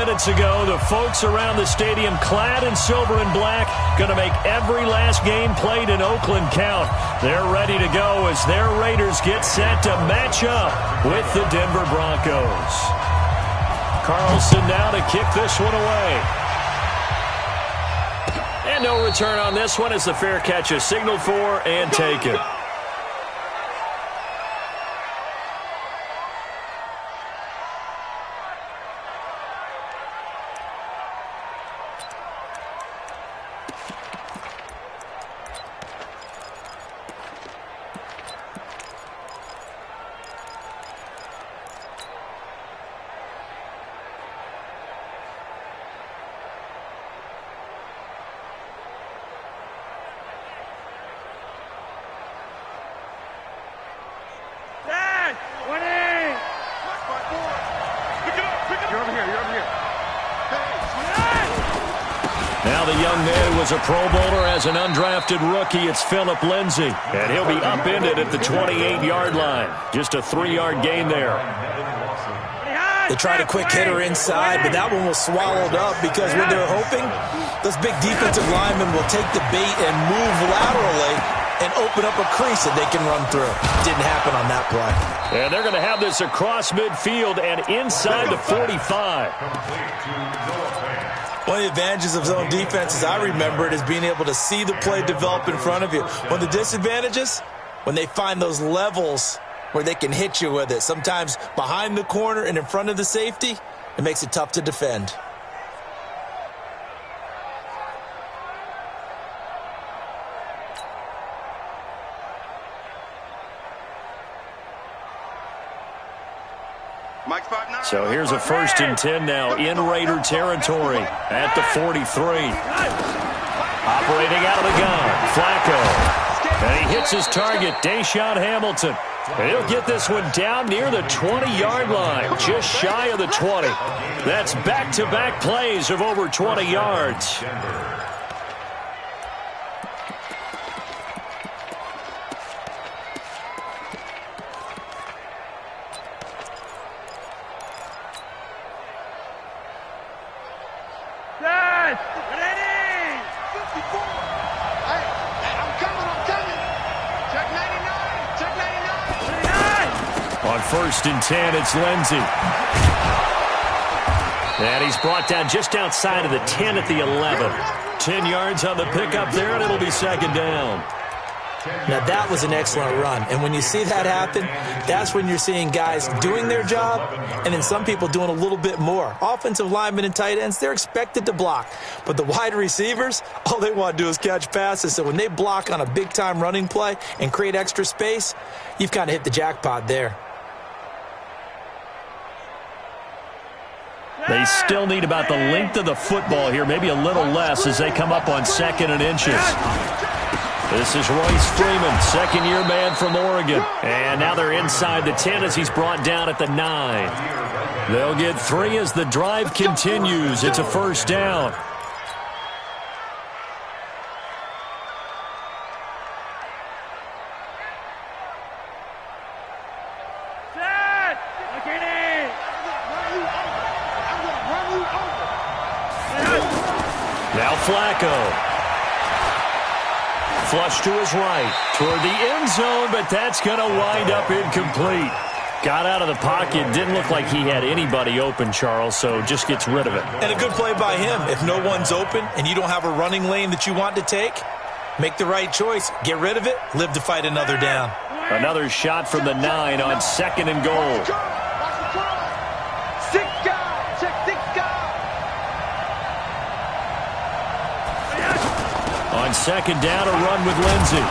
minutes ago, the folks around the stadium clad in silver and black going to make every last game played in Oakland count. They're ready to go as their Raiders get set to match up with the Denver Broncos. Carlson now to kick this one away. And no return on this one as the fair catch is signaled for and taken. Now the young man who was a Pro Bowler as an undrafted rookie, it's Phillip Lindsay. And he'll be upended at the 28-yard line. Just a 3-yard gain there. They tried a quick hitter inside, but that one was swallowed up because what they're hoping, those big defensive linemen will take the bait and move laterally and open up a crease that they can run through. Didn't happen on that play. And they're going to have this across midfield and inside the 45. One of the advantages of zone defense, as I remember it, is being able to see the play develop in front of you. One of the disadvantages, when they find those levels where they can hit you with it, sometimes behind the corner and in front of the safety, it makes it tough to defend. So here's a 1st and 10 now in Raider territory at the 43. Operating out of the gun, Flacco. And he hits his target, Deshaun Hamilton. And he'll get this one down near the 20-yard line, just shy of the 20. That's back-to-back plays of over 20 yards. On 1st and 10, it's Lindsay. And he's brought down just outside of the 10 at the 11. 10 yards on the pickup there, and it'll be 2nd down. Now, that was an excellent run. And when you see that happen, that's when you're seeing guys doing their job and then some people doing a little bit more. Offensive linemen and tight ends, they're expected to block. But the wide receivers, all they want to do is catch passes. So when they block on a big-time running play and create extra space, you've kind of hit the jackpot there. They still need about the length of the football here, maybe a little less as they come up on 2nd and inches. This is Royce Freeman, 2nd-year man from Oregon. And now they're inside the 10 as he's brought down at the 9. They'll get 3 as the drive continues. It's a 1st down. Now Flacco. Flush to his right, toward the end zone, but that's going to wind up incomplete. Got out of the pocket, didn't look like he had anybody open, Charles, so just gets rid of it. And a good play by him. If no one's open and you don't have a running lane that you want to take, make the right choice. Get rid of it, live to fight another down. Another shot from the 9 on 2nd and goal. On 2nd down, a run with Lindsay.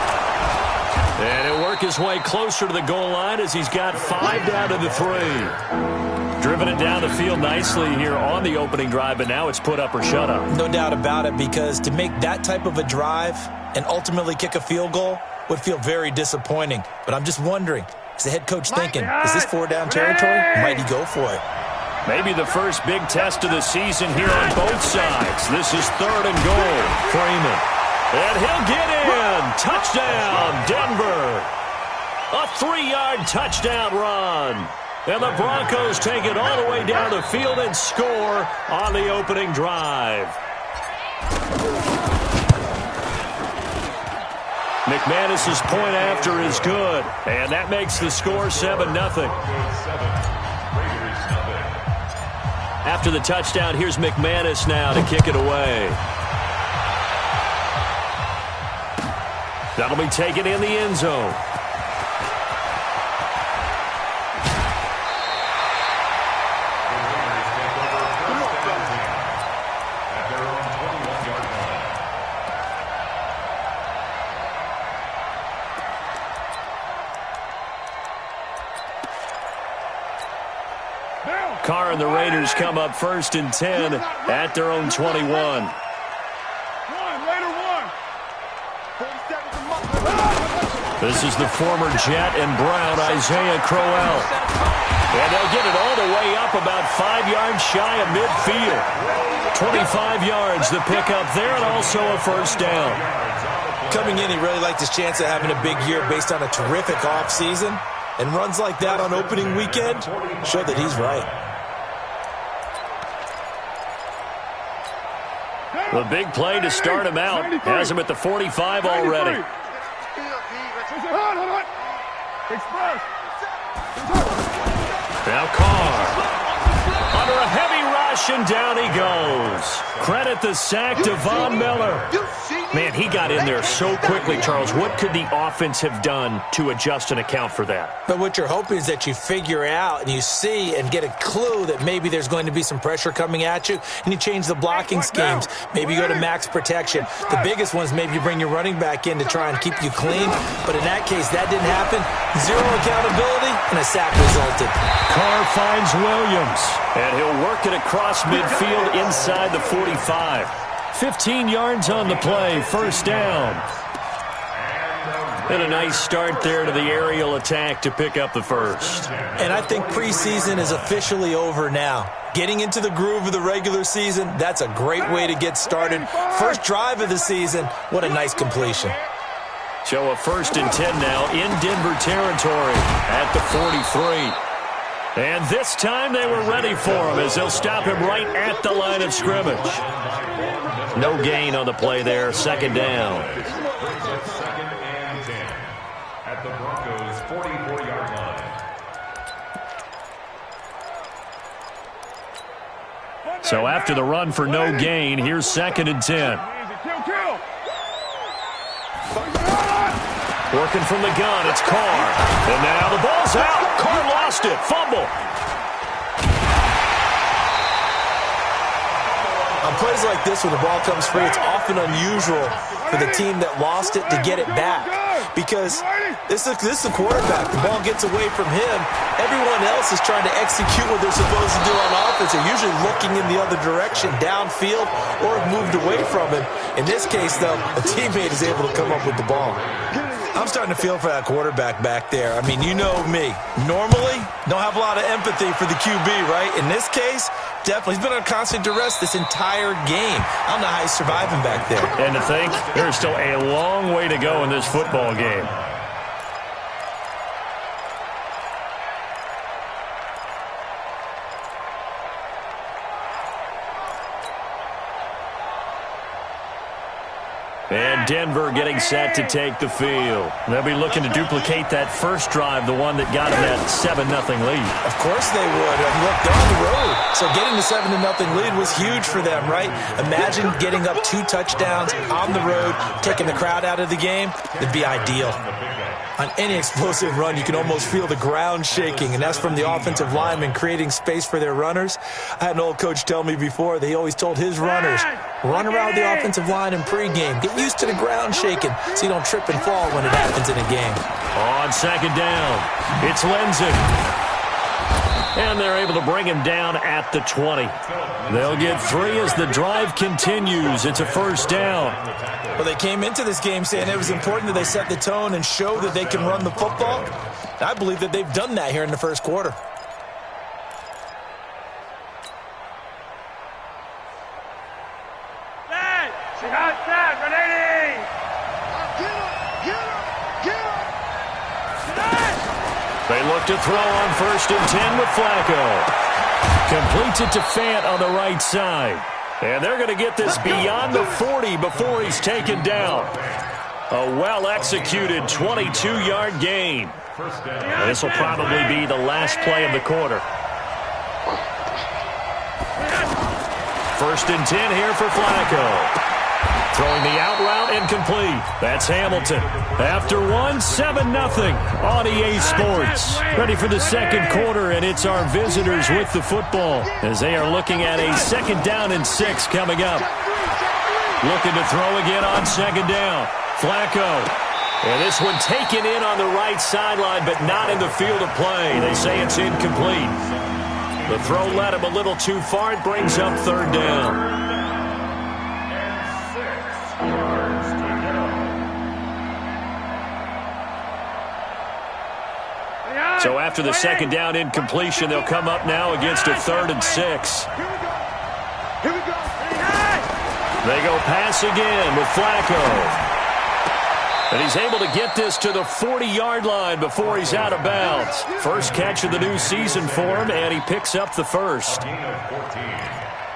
And he'll work his way closer to the goal line as he's got 5 down to the 3. Driven it down the field nicely here on the opening drive, but now it's put up or shut up. No doubt about it, because to make that type of a drive and ultimately kick a field goal would feel very disappointing. But I'm just wondering, is the head coach thinking, is this 4-down territory? Might he go for it? Maybe the first big test of the season here on both sides. This is 3rd and goal. Freeman. And he'll get in. Touchdown, Denver. A 3-yard touchdown run. And the Broncos take it all the way down the field and score on the opening drive. McManus's point after is good, and that makes the score 7-0. After the touchdown, here's McManus now to kick it away. That'll be taken in the end zone. Carr and the Raiders come up 1st and 10 at their own 21. This is the former Jet and Brown, Isaiah Crowell. And they'll get it all the way up about 5 yards shy of midfield. 25 yards the pickup there, and also a first down. Coming in, he really liked his chance of having a big year based on a terrific offseason. And runs like that on opening weekend show that he's right. The big play to start him out has him at the 45 already. Now Carr under a heavy rush, and down he goes. Credit the sack to Von Miller. Man, he got in there so quickly, Charles. What could the offense have done to adjust and account for that? But what you're hoping is that you figure out and you see and get a clue that maybe there's going to be some pressure coming at you, and you change the blocking schemes. Maybe you go to max protection. The biggest one is maybe you bring your running back in to try and keep you clean. But in that case, that didn't happen. Zero accountability, and a sack resulted. Carr finds Williams, and he'll work it across midfield inside the 45. 15 yards on the play, first down. And a nice start there to the aerial attack to pick up the first. And I think preseason is officially over now. Getting into the groove of the regular season, that's a great way to get started. First drive of the season, what a nice completion. So a 1st and 10 now in Denver territory at the 43. And this time they were ready for him as they'll stop him right at the line of scrimmage. No gain on the play there, 2nd down. At the Broncos' 44-yard line. So after the run for no gain, here's 2nd and 10. Working from the gun, it's Carr. And now the ball's out. Carr lost it. Fumble. On plays like this, when the ball comes free, it's often unusual for the team that lost it to get it back. Because this is the quarterback. The ball gets away from him. Everyone else is trying to execute what they're supposed to do on offense. They're usually looking in the other direction, downfield, or have moved away from him. In this case, though, a teammate is able to come up with the ball. I'm starting to feel for that quarterback back there. I mean, you know me. Normally, don't have a lot of empathy for the QB, right? In this case, definitely. He's been on constant duress this entire game. I don't know how he's surviving back there. And to think, there's still a long way to go in this football game. And Denver getting set to take the field. They'll be looking to duplicate that first drive, the one that got them that 7-0 lead. Of course they would. Look, they're on the road. So getting the 7-0 lead was huge for them, right? Imagine getting up 2 touchdowns on the road, taking the crowd out of the game. It'd be ideal. On any explosive run, you can almost feel the ground shaking, and that's from the offensive linemen creating space for their runners. I had an old coach tell me before that he always told his runners, run around the offensive line in pregame. Get used to the ground shaking so you don't trip and fall when it happens in a game. On 2nd down, it's Lenzik. And they're able to bring him down at the 20. They'll get 3 as the drive continues. It's a first down. Well, they came into this game saying it was important that they set the tone and show that they can run the football. I believe that they've done that here in the first quarter. They look to throw on 1st and 10 with Flacco. Completes it to Fant on the right side. And they're going to get this beyond the 40 before he's taken down. A well-executed 22-yard gain. And this will probably be the last play of the quarter. 1st and 10 here for Flacco. Throwing the out route incomplete. That's Hamilton. After 7-0 on EA Sports. Ready for the second quarter, and it's our visitors with the football as they are looking at a 2nd down and 6 coming up. Looking to throw again on 2nd down. Flacco. And this one taken in on the right sideline, but not in the field of play. They say it's incomplete. The throw led him a little too far. It brings up 3rd down. So after the 2nd down incompletion, they'll come up now against a 3rd and 6. They go pass again with Flacco. And he's able to get this to the 40-yard line before he's out of bounds. First catch of the new season for him, and he picks up the 1st.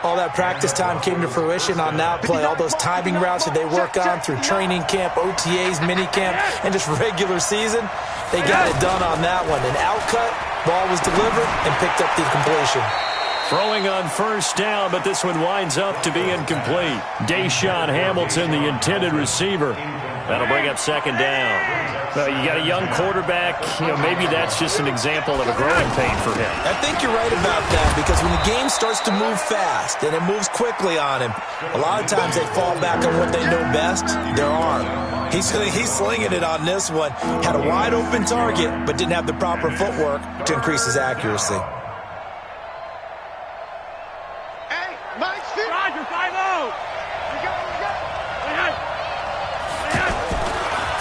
All that practice time came to fruition on that play. All those timing routes that they work on through training camp, OTAs, minicamp, and just regular season, they got it done on that one. An outcut, ball was delivered, and picked up the completion. Throwing on 1st down, but this one winds up to be incomplete. Deshaun Hamilton, the intended receiver. That'll bring up 2nd down. Well, you got a young quarterback. Maybe that's just an example of a growing pain for him. I think you're right about that, because when the game starts to move fast and it moves quickly on him, a lot of times they fall back on what they know best, their arm. He's slinging it on this one. Had a wide open target, but didn't have the proper footwork to increase his accuracy. Hey, Mike, Roger, 5-0.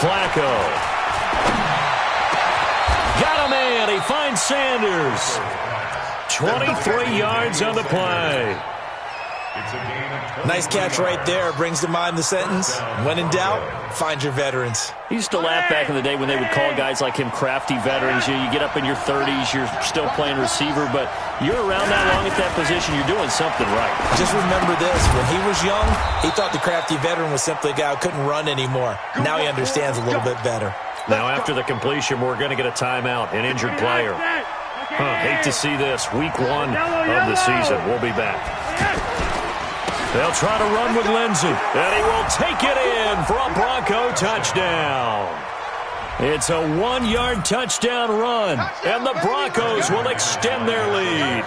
Flacco. Got a man. He finds Sanders. 23 yards on the play. Nice catch right there. Brings to mind the sentence, when in doubt, find your veterans. He used to laugh back in the day when they would call guys like him crafty veterans. You get up in your 30s, you're still playing receiver, but you're around that long at that position, you're doing something right. Just remember this, when he was young, he thought the crafty veteran was simply a guy who couldn't run anymore. Now he understands a little bit better. Now after the completion, we're going to get a timeout, an injured player. Hate to see this. Week 1 of the season. We'll be back. They'll try to run with Lindsey, and he will take it in for a Bronco touchdown. It's a 1-yard touchdown run, and the Broncos will extend their lead.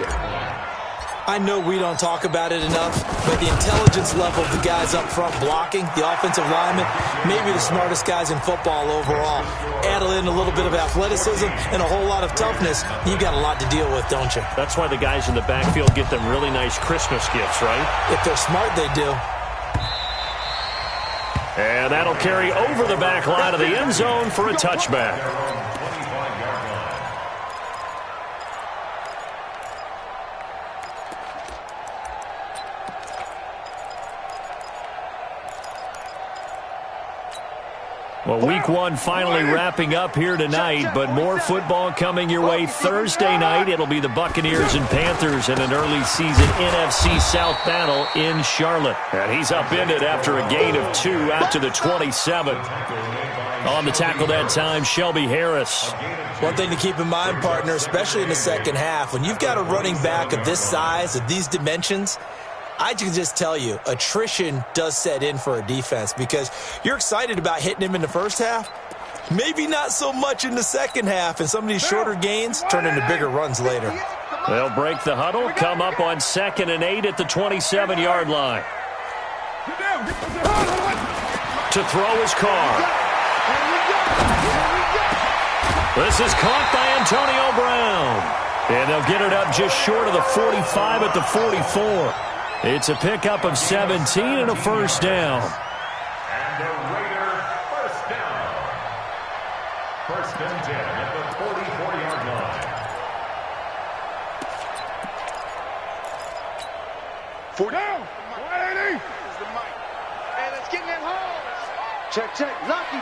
I know we don't talk about it enough, but the intelligence level of the guys up front blocking, the offensive linemen, maybe the smartest guys in football overall. Add in a little bit of athleticism and a whole lot of toughness, you got a lot to deal with, don't you? That's why the guys in the backfield get them really nice Christmas gifts, right? If they're smart, they do. And that'll carry over the back line of the end zone for a touchback. Well, Week 1 finally wrapping up here tonight, but more football coming your way Thursday night. It'll be the Buccaneers and Panthers in an early season NFC South battle in Charlotte. And he's upended after a gain of 2 out to the 27. On the tackle that time, Shelby Harris. One thing to keep in mind, partner, especially in the second half, when you've got a running back of this size, of these dimensions, I can just tell you, attrition does set in for a defense because you're excited about hitting him in the first half. Maybe not so much in the second half, and some of these shorter gains turn into bigger runs later. They'll break the huddle, come up on 2nd and 8 at the 27-yard line. To throw his Carr. This is caught by Antonio Brown. And they'll get it up just short of the 45 at the 44. It's a pickup of 17 and a first down. And the Raider first down. 1st and 10 at the 44-yard line. 4 down. 180. Here's the mic. Hey, let's get in that hole. Check. Lucky.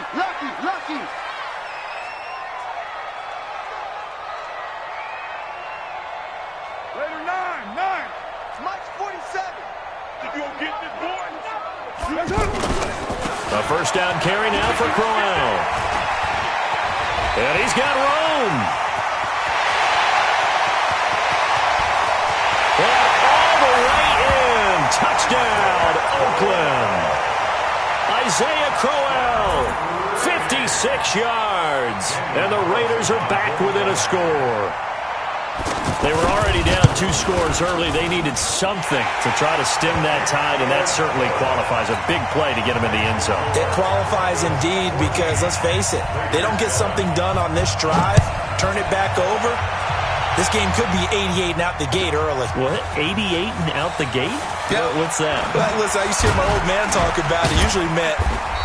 A first down carry now for Crowell. And he's got room. And all the way in. Touchdown, Oakland. Isaiah Crowell, 56 yards. And the Raiders are back within a score. They were already down 2 scores early. They needed something to try to stem that tide, and that certainly qualifies. A big play to get them in the end zone. It qualifies indeed because, let's face it, they don't get something done on this drive, turn it back over, this game could be 88 and out the gate early. What? 88 and out the gate? Yeah. What's that? Well, listen, I used to hear my old man talk about it. Usually meant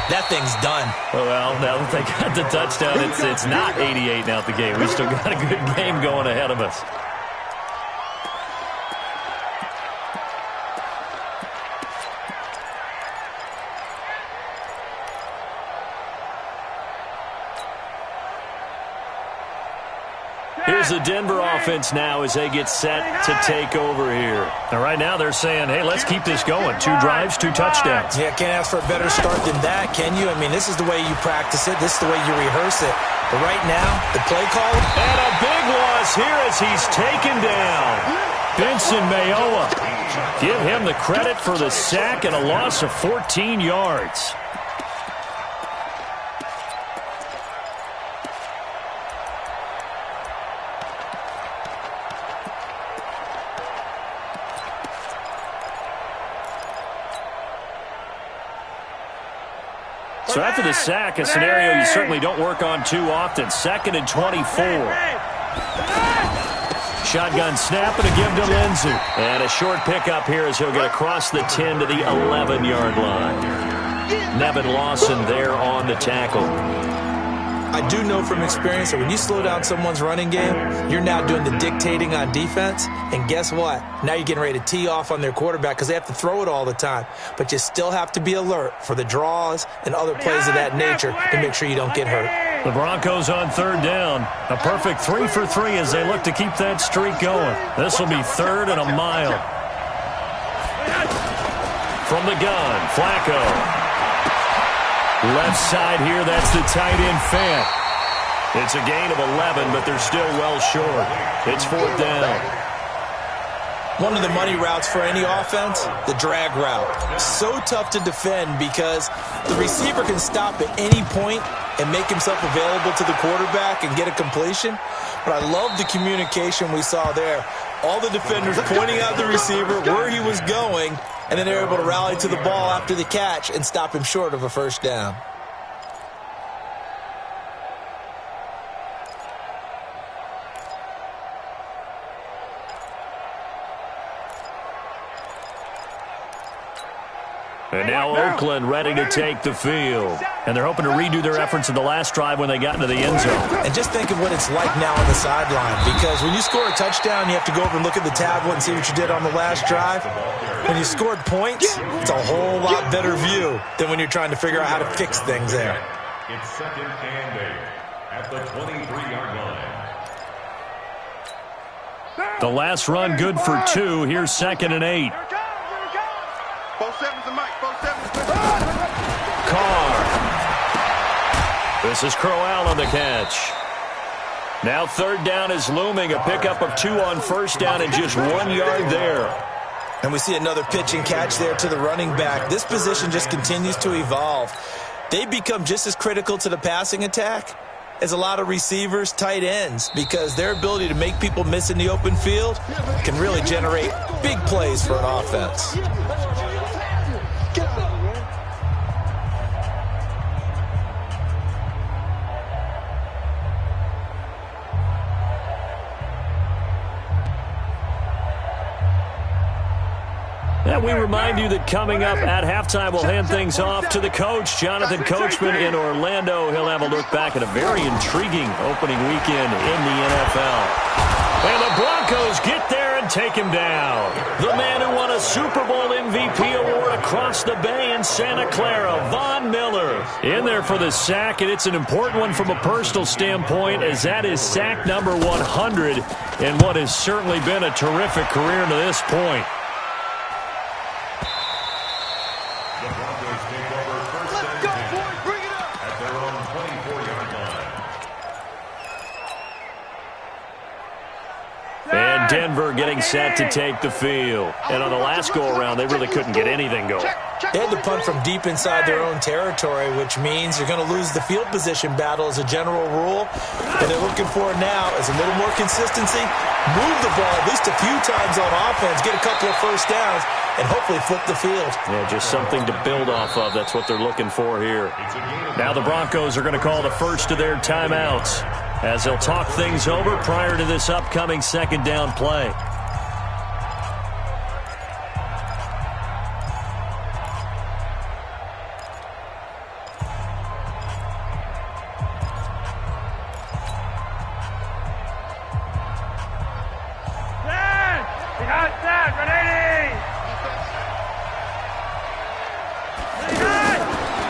that thing's done. Well, now that they got the touchdown, it's not 88 and out the gate. We've still got a good game going ahead of us. Here's the Denver offense now as they get set to take over here. And right now they're saying, hey, let's keep this going. 2 drives, 2 touchdowns. Yeah, can't ask for a better start than that, can you? I mean, this is the way you practice it. This is the way you rehearse it. But right now, the play call. And a big loss here as he's taken down. Benson Mayowa. Give him the credit for the sack and a loss of 14 yards. So after the sack, a scenario you certainly don't work on too often. 2nd and 24. Shotgun snap and a give to Lindsay. And a short pickup here as he'll get across the 10 to the 11-yard line. Nevin Lawson there on the tackle. I do know from experience that when you slow down someone's running game, you're now doing the dictating on defense. And guess what? Now you're getting ready to tee off on their quarterback because they have to throw it all the time. But you still have to be alert for the draws and other plays of that nature to make sure you don't get hurt. The Broncos on 3rd down. A perfect 3 for 3 as they look to keep that streak going. This will be 3rd and a mile. From the gun, Flacco. Left side here, that's the tight end Fant. It's a gain of 11, but they're still well short. It's 4th down. One of the money routes for any offense, the drag route. So tough to defend because the receiver can stop at any point and make himself available to the quarterback and get a completion. But I love the communication we saw there. All the defenders pointing out the receiver, where he was going, and then they're able to rally to the ball after the catch and stop him short of a first down. And now Oakland ready to take the field. And they're hoping to redo their efforts in the last drive when they got into the end zone. And just think of what it's like now on the sideline. Because when you score a touchdown, you have to go over and look at the tablet and see what you did on the last drive. When you scored points, it's a whole lot better view than when you're trying to figure out how to fix things there. It's 2nd and 8 at the 23-yard line. The last run good for 2. Here's 2nd and 8. Carr. This is Crowell on the catch. Now 3rd down is looming. A pickup of 2 on 1st down and just 1 yard there. And we see another pitch and catch there to the running back. This position just continues to evolve. They become just as critical to the passing attack as a lot of receivers, tight ends, because their ability to make people miss in the open field can really generate big plays for an offense. And we remind you that coming up at halftime, we'll hand things off to the coach, Jonathan Coachman in Orlando. He'll have a look back at a very intriguing opening weekend in the NFL. And the Broncos get there and take him down. The man who won a Super Bowl MVP award across the bay in Santa Clara, Von Miller, in there for the sack, and it's an important one from a personal standpoint as that is sack number 100 in what has certainly been a terrific career to this point. take over first Let's and go, 10 boys. Bring it up. at their own 24-yard line. And Denver getting set to take the field. And on the last go-around, they really couldn't get anything going. They had to punt from deep inside their own territory, which means you're going to lose the field position battle as a general rule. And they're looking for now is a little more consistency. Move the ball at least a few times on offense, get a couple of first downs, and hopefully flip the field. Yeah, just something to build off of. That's what they're looking for here. Now the Broncos are going to call the first of their timeouts as they'll talk things over prior to this upcoming second down play.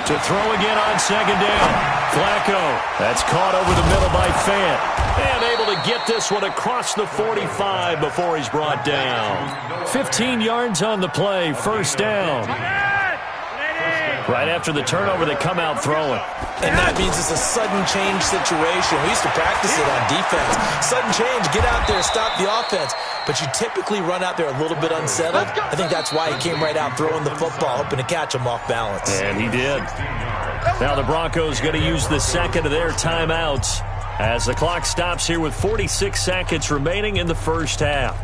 To throw again on second down. Flacco. That's caught over the middle by Fant. And able to get this one across the 45 before he's brought down. 15 yards on the play. First down. Right after the turnover, they come out throwing. And that means it's a sudden change situation. We used to practice it on defense. Sudden change, get out there, stop the offense. But you typically run out there a little bit unsettled. I think that's why he came right out throwing the football, hoping to catch him off balance. And he did. Now the Broncos going to use the second of their timeouts as the clock stops here with 46 seconds remaining in the first half.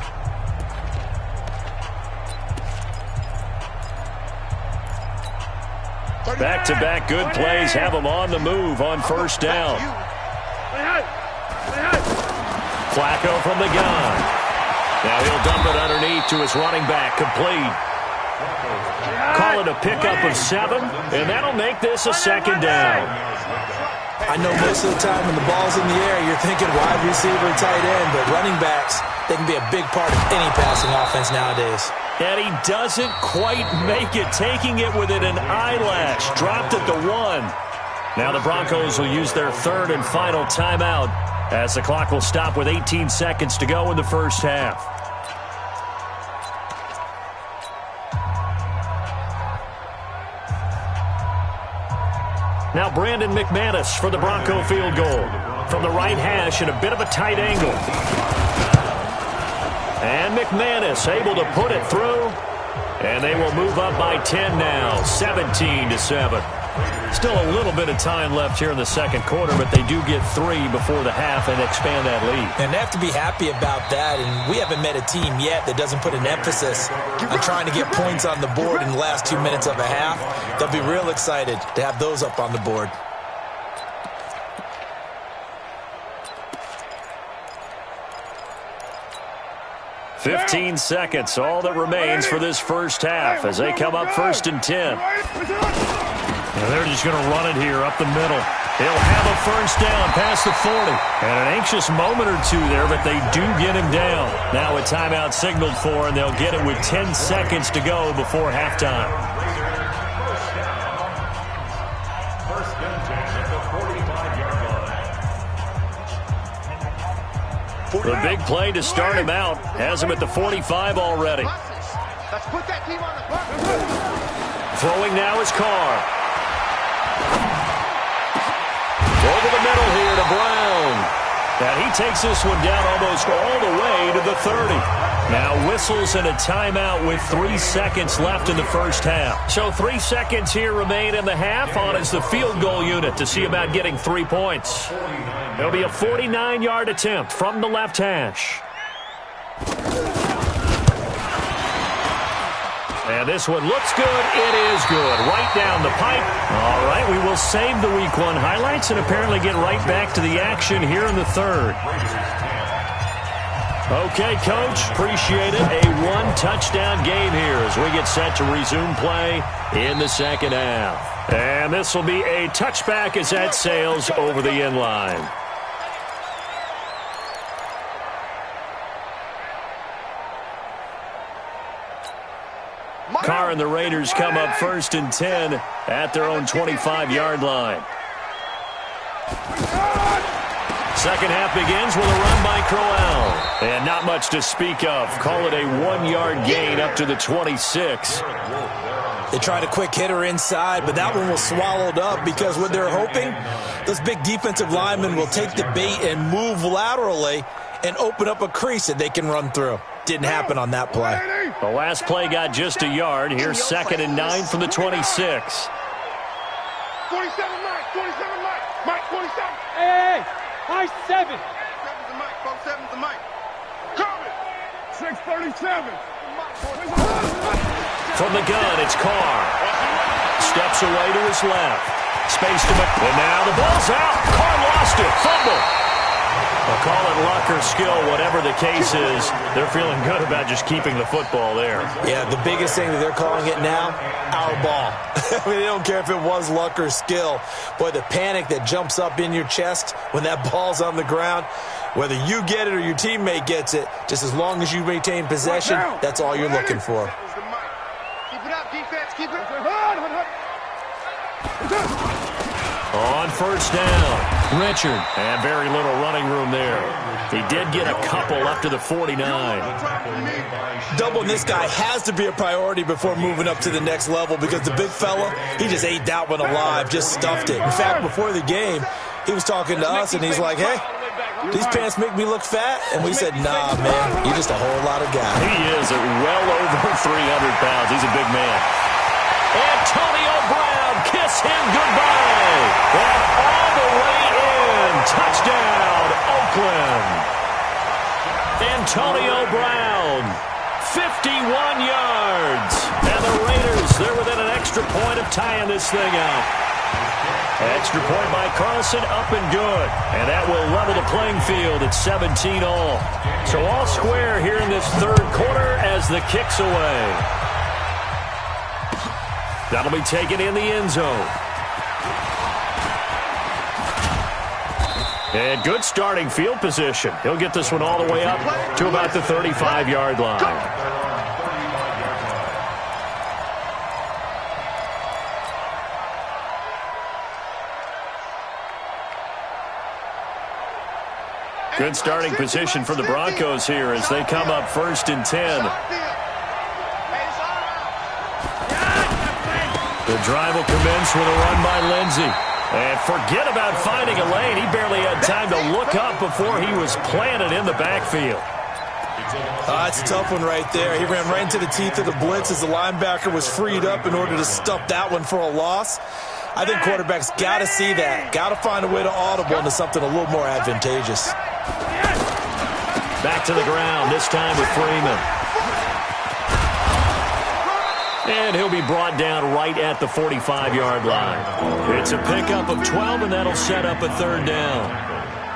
Back-to-back good plays have them on the move on first down. Flacco from the gun. Now he'll dump it underneath to his running back, complete. Call it a pickup of 7, and that'll make this a second down. I know most of the time when the ball's in the air, you're thinking wide receiver, tight end, but running backs, they can be a big part of any passing offense nowadays. And he doesn't quite make it, taking it within an eyelash. Dropped at the 1. Now the Broncos will use their third and final timeout as the clock will stop with 18 seconds to go in the first half. Now Brandon McManus for the Bronco field goal. From the right hash at a bit of a tight angle. And McManus able to put it through. And they will move up by 10 now, 17-7. Still a little bit of time left here in the second quarter, but they do get 3 before the half and expand that lead. And they have to be happy about that, and we haven't met a team yet that doesn't put an emphasis on trying to get points on the board in the last 2 minutes of a half. They'll be real excited to have those up on the board. "15 seconds, all that remains for this first half as they come up first and 10. And they're just going to run it here up the middle. They'll have a first down past the 40. And an anxious moment or two there, but they do get him down. Now a timeout signaled for, and they'll get it with 10 seconds to go before halftime. First and 10 at the 45-yard line. The big play to start him out has him at the 45 already. Let's put that team on the bus. Throwing now is Carr. Over the middle here to Brown. And he takes this one down almost all the way to the 30. Now whistles and a timeout with 3 seconds left in the first half. So 3 seconds here remain in the half. On is the field goal unit to see about getting 3 points. It'll be a 49-yard attempt from the left hash. And this one looks good. It is good. Right down the pipe. All right, we will save the Week 1 highlights and apparently get right back to the action here in the third. Okay, Coach, appreciate it. A 1-touchdown game here as we get set to resume play in the second half. And this will be a touchback as that sails over the end line. Carr and the Raiders come up first and 10 at their own 25-yard line. second half begins with a run by Crowell. And not much to speak of. Call it a 1-yard gain up to the 26. They tried a quick hitter inside, but that one was swallowed up because what they're hoping, those big defensive linemen will take the bait and move laterally and open up a crease that they can run through. Didn't happen on that play. The last play got just a yard. Here's 2nd and 9 from the 26. 27, Mike. 27, Mike. Mike, 27. Hey, Mike, 7. 7's the Mike. 7's the Mike. Coming. 637. From the gun, it's Carr. Steps away to his left. Space to make. And now the ball's out. Carr lost it. Fumble. They'll call it luck or skill, whatever the case is. They're feeling good about just keeping the football there. Yeah, the biggest thing that they're calling it now, our ball. I mean, they don't care if it was luck or skill. Boy, the panic that jumps up in your chest when that ball's on the ground, whether you get it or your teammate gets it, just as long as you maintain possession, that's all you're looking for. Keep it up, defense. Keep it up. On first down, Richard. And very little running room there. He did get a couple up to the 49. Doubling this guy has to be a priority before moving up to the next level because the big fella, he just ate that one alive, just stuffed it. In fact, before the game, he was talking to us, and he's like, hey, these pants make me look fat? And we said, nah, man, you're just a whole lot of guy. He is at well over 300 pounds. He's a big man. Antonio Brown, kiss him goodbye. And all the way in. Touchdown, Oakland. Antonio Brown, 51 yards. And the Raiders, they're within an extra point of tying this thing up. Extra point by Carlson, up and good. And that will level the playing field at 17 all. So all square here in this third quarter as the kick's away. That'll be taken in the end zone. And good starting field position. He'll get this one all the way up to about the 35-yard line. Good starting position for the Broncos here as they come up 1st and 10. The drive will commence with a run by Lindsey. And forget about finding a lane. He barely had time to look up before he was planted in the backfield. That's a tough one right there. He ran right into the teeth of the blitz as the linebacker was freed up in order to stuff that one for a loss. I think quarterbacks got to see that. Got to find a way to audible into something a little more advantageous. Back to the ground, this time with Freeman. And he'll be brought down right at the 45-yard line. It's a pickup of 12, and that'll set up a third down.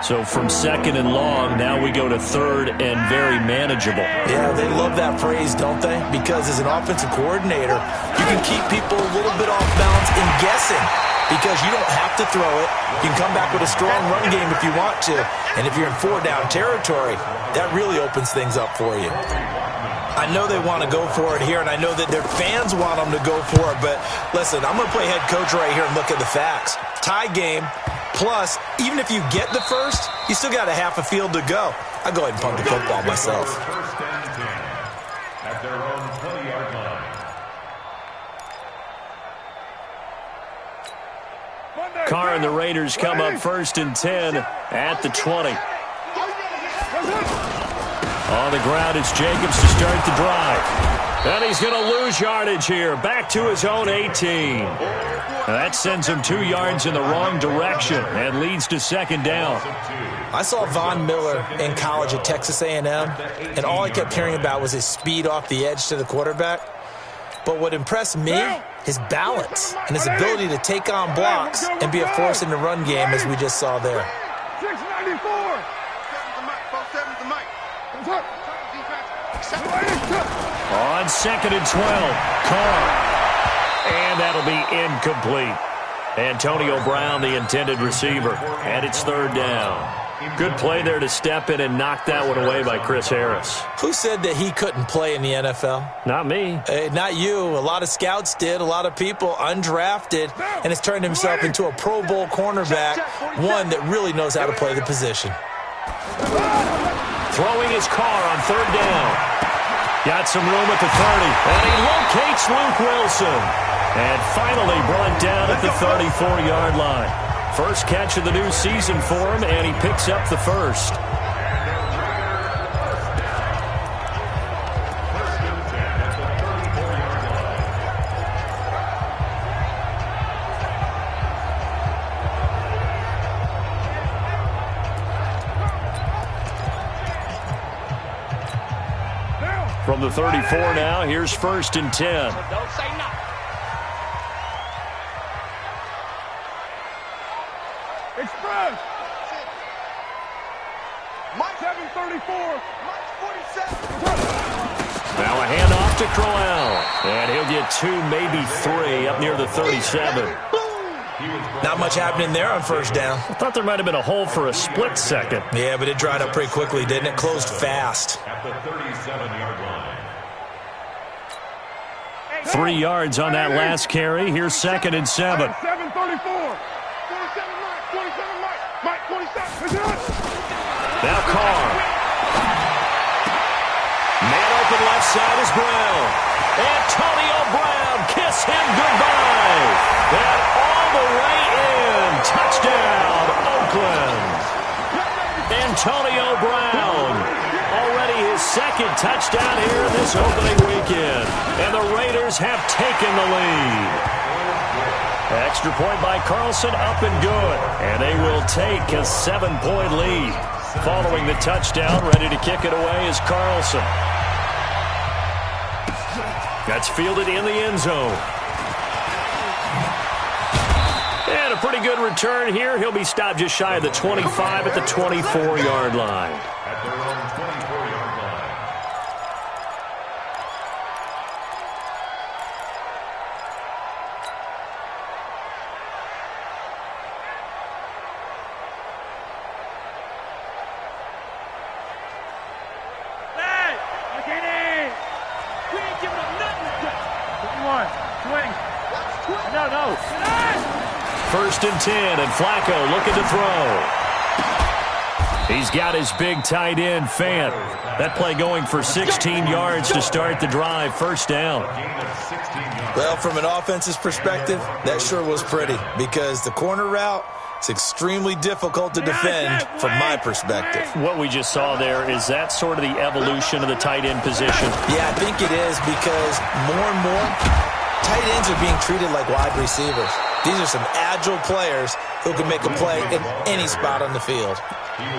So from 2nd and long, now we go to 3rd and very manageable. Yeah, they love that phrase, don't they? Because as an offensive coordinator, you can keep people a little bit off balance in guessing because you don't have to throw it. You can come back with a strong run game if you want to. And if you're in 4-down territory, that really opens things up for you. I know they want to go for it here, and I know that their fans want them to go for it, but listen, I'm going to play head coach right here and look at the facts. Tie game, plus, even if you get the first, you still got a half a field to go. I'll go ahead and punt the football myself. 1st and 10 at their own 20-yard line. Carr and the Raiders come up 1st and 10 at the 20. On the ground, it's Jacobs to start the drive. And he's going to lose yardage here. Back to his own 18. Now that sends him 2 yards in the wrong direction and leads to 2nd down. I saw Von Miller in college at Texas A&M, and all I kept hearing about was his speed off the edge to the quarterback. But what impressed me, his balance and his ability to take on blocks and be a force in the run game, as we just saw there. 694. 7's the Mike. On 2nd and 12, Carr. And that'll be incomplete. Antonio Brown, the intended receiver. And it's 3rd down. Good play there to step in and knock that one away by Chris Harris. Who said that he couldn't play in the NFL? Not me. Not you. A lot of scouts did. A lot of people undrafted, and has turned himself into a Pro Bowl cornerback, one that really knows how to play the position. Throwing his car on third down. Got some room at the 30, and he locates Luke Wilson. And finally brought down at the 34-yard line. First catch of the new season for him, and he picks up the first. From the 34 now, here's 1st and 10. Don't say nothing. Express. Mike 734. Mike 47. Now a handoff to Crowell. And he'll get 2, maybe 3 up near the 37. Not much happening there on first down. I thought there might have been a hole for a split second. Yeah, but it dried up pretty quickly, didn't it? Closed fast. At the 37-yard line. 3 yards on that last carry. Here's 2nd and 7. 734. 27 Mike. 27 Mike. Mike 27. Now Carr. Man open left side is Brown. Antonio Brown, kiss him goodbye. And all the way in. Touchdown, Oakland. Antonio Brown. Already his 2nd touchdown here this opening weekend. And the Raiders have taken the lead. Extra point by Carlson, up and good. And they will take a 7-point lead. Following the touchdown, ready to kick it away is Carlson. That's fielded in the end zone. And a pretty good return here. He'll be stopped just shy of the 25 at the 24-yard line. At their own 24-yard line. Hey, I can't in. We ain't giving up nothing. 21, 20. No. 1st and 10, and Flacco looking to throw. He's got his big tight end, Fant. That play going for 16 yards to start the drive. First down. Well, from an offense's perspective, that sure was pretty because the corner route is extremely difficult to defend from my perspective. What we just saw there, is that sort of the evolution of the tight end position? Yeah, I think it is because more and more tight ends are being treated like wide receivers. These are some agile players who can make a play in any spot on the field.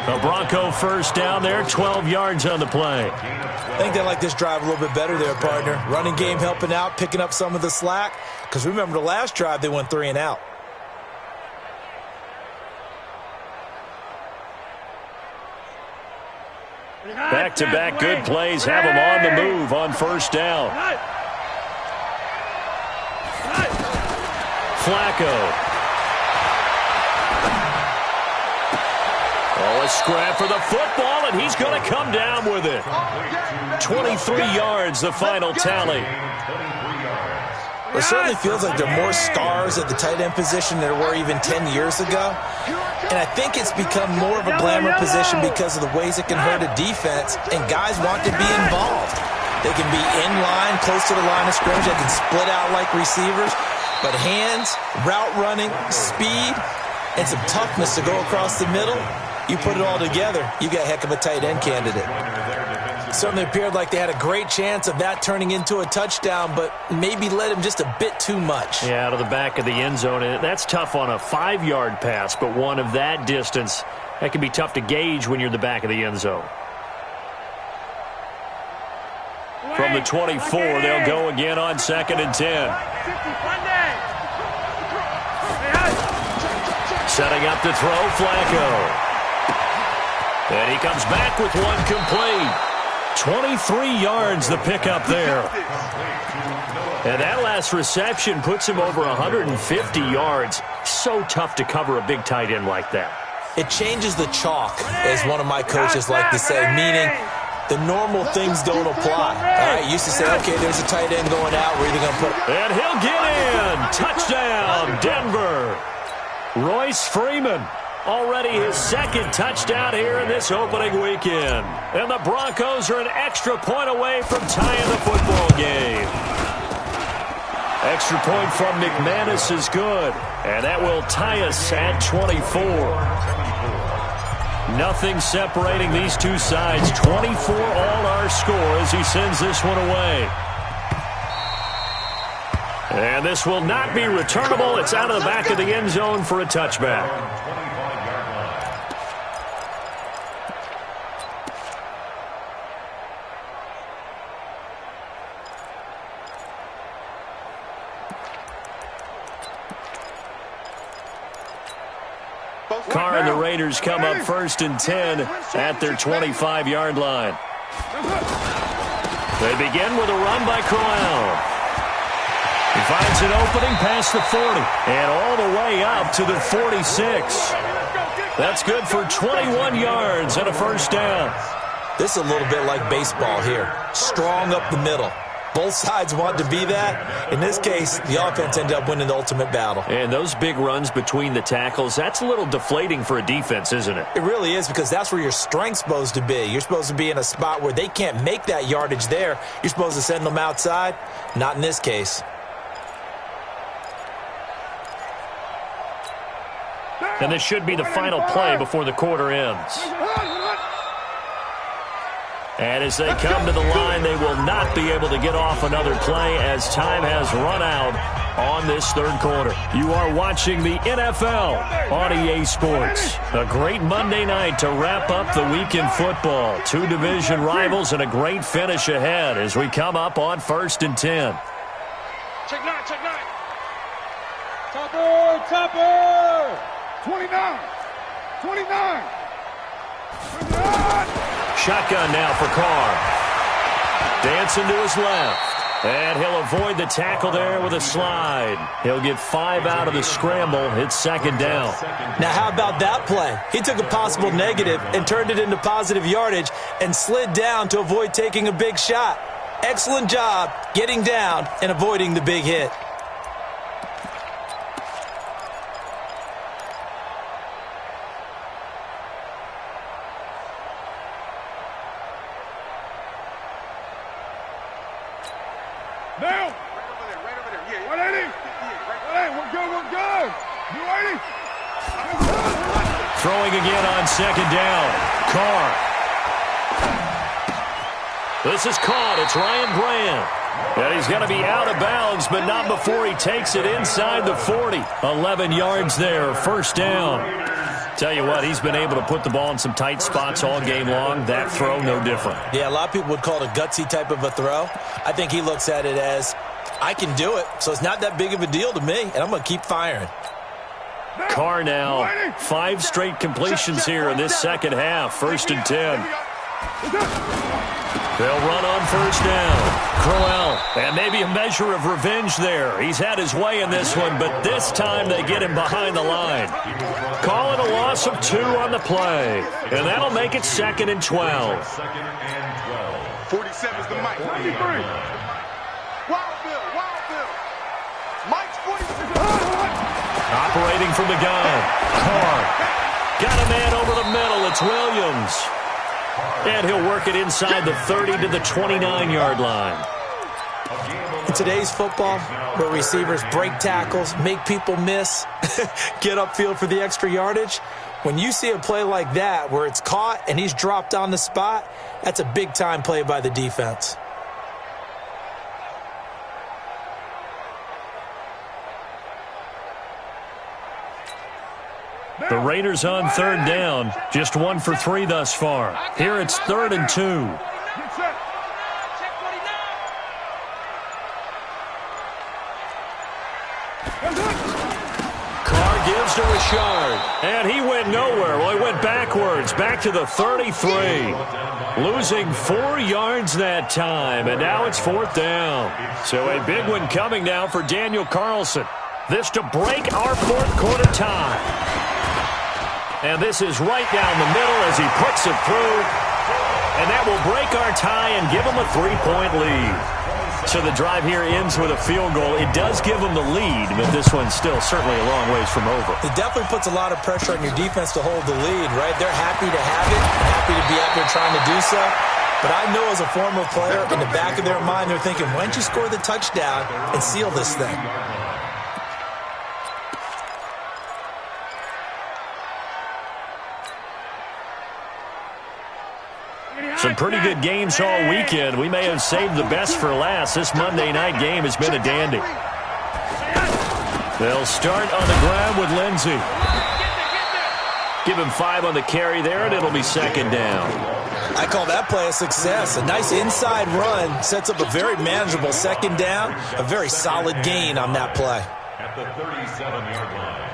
The Bronco first down there, 12 yards on the play. I think they like this drive a little bit better there, partner. Running game helping out, picking up some of the slack. Because remember the last drive, they went 3 and out. Back-to-back good plays have them on the move on first down. Flacco. Oh, a scrap for the football, and he's going to come down with it. 23 yards, the final tally. It certainly feels like there are more stars at the tight end position than there were even 10 years ago. And I think it's become more of a glamour position because of the ways it can hurt a defense, and guys want to be involved. They can be in line, close to the line of scrimmage. They can split out like receivers. But hands, route running, speed, and some toughness to go across the middle, you put it all together, you got a heck of a tight end candidate. It certainly appeared like they had a great chance of that turning into a touchdown, but maybe led him just a bit too much. Yeah, out of the back of the end zone. And that's tough on a 5-yard pass, but one of that distance, that can be tough to gauge when you're in the back of the end zone. From the 24, they'll go again on 2nd and 10. Setting up to throw, Flacco. And he comes back with one complete. 23 yards the pickup there. And that last reception puts him over 150 yards. So tough to cover a big tight end like that. It changes the chalk, as one of my coaches like to say, meaning the normal things don't apply. All right, used to say, okay, there's a tight end going out. We're either going to put... And he'll get in. Touchdown, Denver. Royce Freeman, already his second touchdown here in this opening weekend. And the Broncos are an extra point away from tying the football game. Extra point from McManus is good. And that will tie us at 24. Nothing separating these two sides. 24 all our score as he sends this one away. And this will not be returnable. It's out of the back of the end zone for a touchback. Carr and the Raiders come up 1st and 10 at their 25-yard line. They begin with a run by Crowell. He finds an opening past the 40 and all the way up to the 46. That's good for 21 yards and a first down. This is a little bit like baseball here. Strong up the middle. Both sides want to be that. In this case, the offense ended up winning the ultimate battle. And those big runs between the tackles, that's a little deflating for a defense, isn't it? It really is, because that's where your strength's supposed to be. You're supposed to be in a spot where they can't make that yardage there. You're supposed to send them outside. Not in this case. And this should be the final play before the quarter ends. And as they come to the line, they will not be able to get off another play as time has run out on this third quarter. You are watching the NFL on EA Sports. A great Monday night to wrap up the weekend football. Two division rivals and a great finish ahead as we come up on 1st and 10. Check 9, check 9. Topper! 29! 29! Shotgun now for Carr. Dancing to his left. And he'll avoid the tackle there with a slide. He'll get 5 out of the scramble. It's 2nd down. Now, how about that play? He took a possible negative and turned it into positive yardage and slid down to avoid taking a big shot. Excellent job getting down and avoiding the big hit. Now! Right over there. Yeah, 180! 180, we're good. You ready? Throwing again on 2nd down. Carr. This is caught. It's Ryan Brand. And he's going to be out of bounds, but not before he takes it inside the 40. 11 yards there. 1st down. Tell you what, he's been able to put the ball in some tight spots all game long. That throw, no different. Yeah, a lot of people would call it a gutsy type of a throw. I think he looks at it as, I can do it, so it's not that big of a deal to me, and I'm going to keep firing. Carr now, 5 straight completions here in this second half. 1st and 10. They'll run on 1st down. Crowell, and maybe a measure of revenge there. He's had his way in this one, but this time they get him behind the line. Call it a loss of 2 on the play, and that'll make it 2nd and 12. 47 is the mic. 93. Wildville. Mike's 46. Operating from the gun. Carr. Got a man over the middle. It's Williams. And he'll work it inside the 30 to the 29-yard line. In today's football, where receivers break tackles, make people miss, get upfield for the extra yardage, when you see a play like that where it's caught and he's dropped on the spot, that's a big-time play by the defense. The Raiders on 3rd down, just 1 for 3 thus far. Here it's 3rd and 2. Carr gives to Richard, and he went nowhere. Well, he went backwards, back to the 33. Losing 4 yards that time, and now it's 4th down. So a big one coming now for Daniel Carlson. This to break our 4th quarter tie. And this is right down the middle as he puts it through. And that will break our tie and give them a 3-point lead. So the drive here ends with a field goal. It does give them the lead, but this one's still certainly a long ways from over. It definitely puts a lot of pressure on your defense to hold the lead, right? They're happy to have it, happy to be out there trying to do so. But I know as a former player, in the back of their mind, they're thinking, why don't you score the touchdown and seal this thing? Some pretty good games all weekend. We may have saved the best for last. This Monday night game has been a dandy. They'll start on the ground with Lindsey. Give him 5 on the carry there, and it'll be second down. I call that play a success. A nice inside run sets up a very manageable second down. A very solid gain on that play. At the 37-yard line.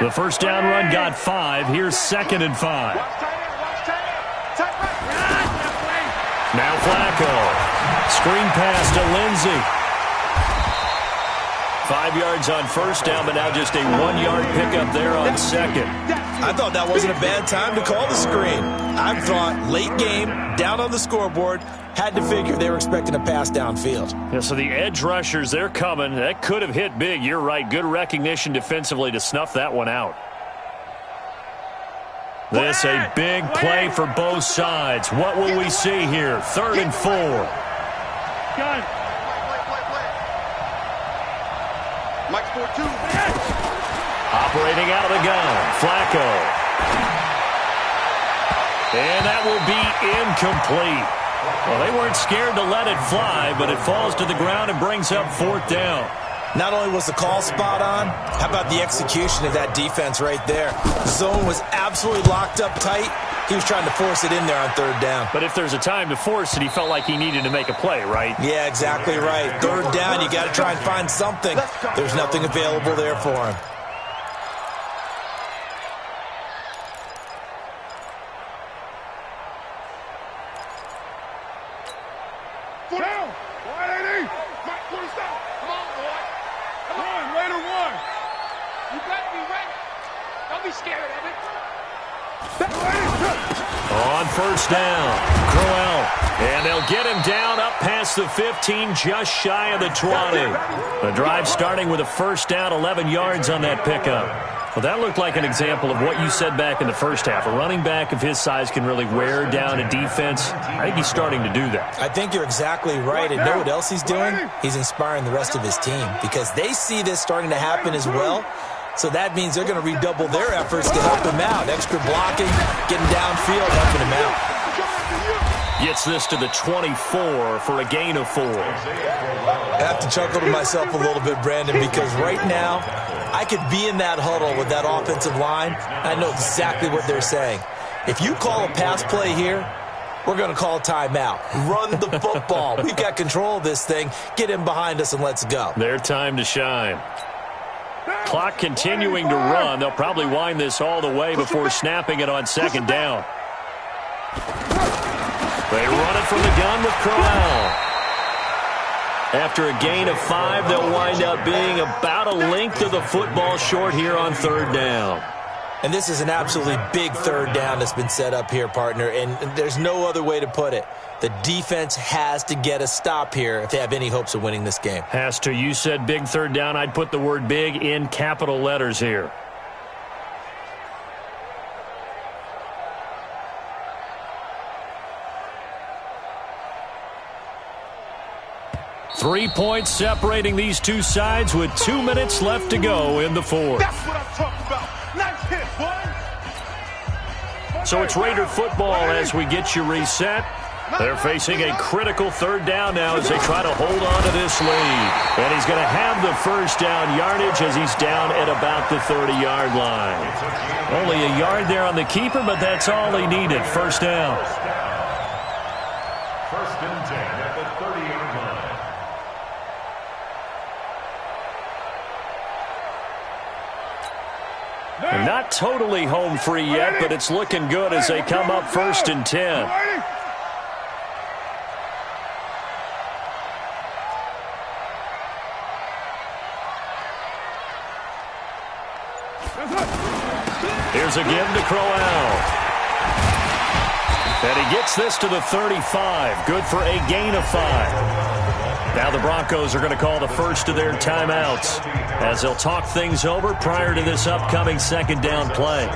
The first down run got 5. Here's second and 5. Now Flacco. Screen pass to Lindsey. 5 yards on first down, but now just a 1-yard pickup there on second. I thought that wasn't a bad time to call the screen. I thought late game, down on the scoreboard, had to figure they were expecting a pass downfield. Yeah, so the edge rushers, they're coming. That could have hit big. You're right. Good recognition defensively to snuff that one out. This a big play for both sides. What will we see here? 3rd and 4. Gun. Mike's 4-2. Operating out of the gun, Flacco. And that will be incomplete. Well, they weren't scared to let it fly, but it falls to the ground and brings up 4th down. Not only was the call spot on, how about the execution of that defense right there? The zone was absolutely locked up tight. He was trying to force it in there on 3rd down. But if there's a time to force it, he felt like he needed to make a play, right? Yeah, exactly right. 3rd down, you got to try and find something. There's nothing available there for him. Down. 180. Mike 47. Come on, boy. Come on, Raider 1. You got to be ready. Don't be scared of it. On first down, Crowell. And they'll get him down up past the 15, just shy of the 20. The drive starting with a first down, 11 yards on that pickup. Well, that looked like an example of what you said back in the first half. A running back of his size can really wear down a defense. I think he's starting to do that. I think you're exactly right. And know what else he's doing? He's inspiring the rest of his team because they see this starting to happen as well. So that means they're going to redouble their efforts to help him out. Extra blocking, getting downfield, helping him out. Gets this to the 24 for a gain of 4. I have to chuckle to myself a little bit, Brandon, because right now I could be in that huddle with that offensive line. I know exactly what they're saying. If you call a pass play here, we're going to call a timeout. Run the football. We've got control of this thing. Get him behind us and let's go. Their time to shine. Clock continuing to run. They'll probably wind this all the way before snapping it on second down. They run it from the gun with Crowell. After a gain of 5, they'll wind up being about a length of the football short here on 3rd down. And this is an absolutely big 3rd down that's been set up here, partner, and there's no other way to put it. The defense has to get a stop here if they have any hopes of winning this game. Has to. You said big 3rd down. I'd put the word big in capital letters here. Three points separating these two sides with 2 minutes left to go in the 4th. That's what I'm talking about. Nice hit, boy. So it's Raider football as we get you reset. They're facing a critical 3rd down now as they try to hold on to this lead. And he's going to have the first down yardage as he's down at about the 30-yard line. Only a yard there on the keeper, but that's all he needed. First down. First and 10 at the 30-yard line. And not totally home free yet, but it's looking good as they come up 1st and 10. Here's a give to Crowell. And he gets this to the 35. Good for a gain of 5. Now the Broncos are going to call the first of their timeouts as they'll talk things over prior to this upcoming second down play.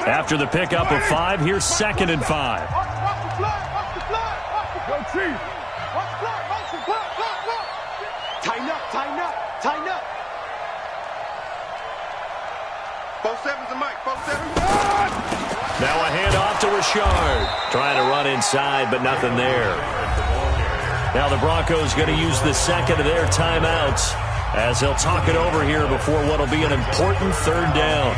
After the pickup of 5, here's 2nd and 5. Watch the flag. Watch the flag. Go Chiefs. Watch the flag. Watch the flag. Look. Tighten up. Tighten up. Tighten up. 4-7's the mic. 4-7. Now a handoff to Richard. Trying to run inside, but nothing there. Now the Broncos going to use the second of their timeouts as they'll talk it over here before what will be an important third down.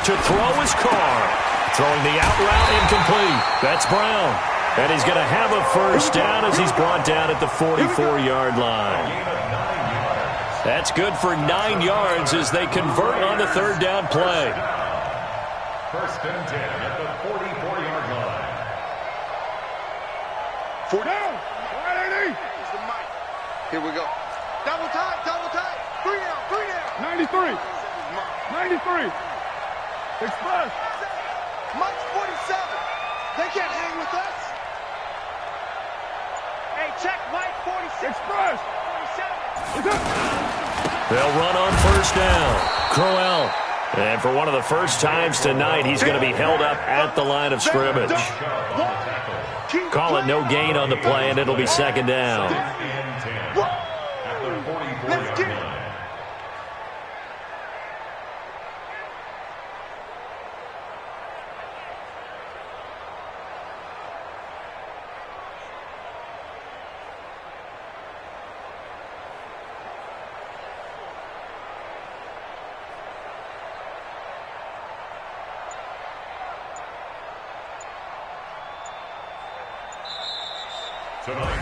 To throw his car. Throwing the out route incomplete. That's Brown. And he's going to have a first down as he's brought down at the 44-yard line. That's good for 9 yards as they convert on the third down play. First and 10 at the 44-yard line. 4 down. 180. Here we go. Double time. 3 down. 93. 93. Express. Mike's 47. They can't hang with us. Hey, check Mike 46. Express. 47. They'll run on first down. Crowell. And for one of the first times tonight, he's going to be held up at the line of scrimmage. Call it no gain on the play, and it'll be second down. Let's get it.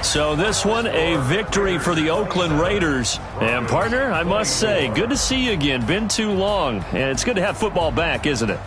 So this one, a victory for the Oakland Raiders. And, partner, I must say, good to see you again. Been too long. And it's good to have football back, isn't it?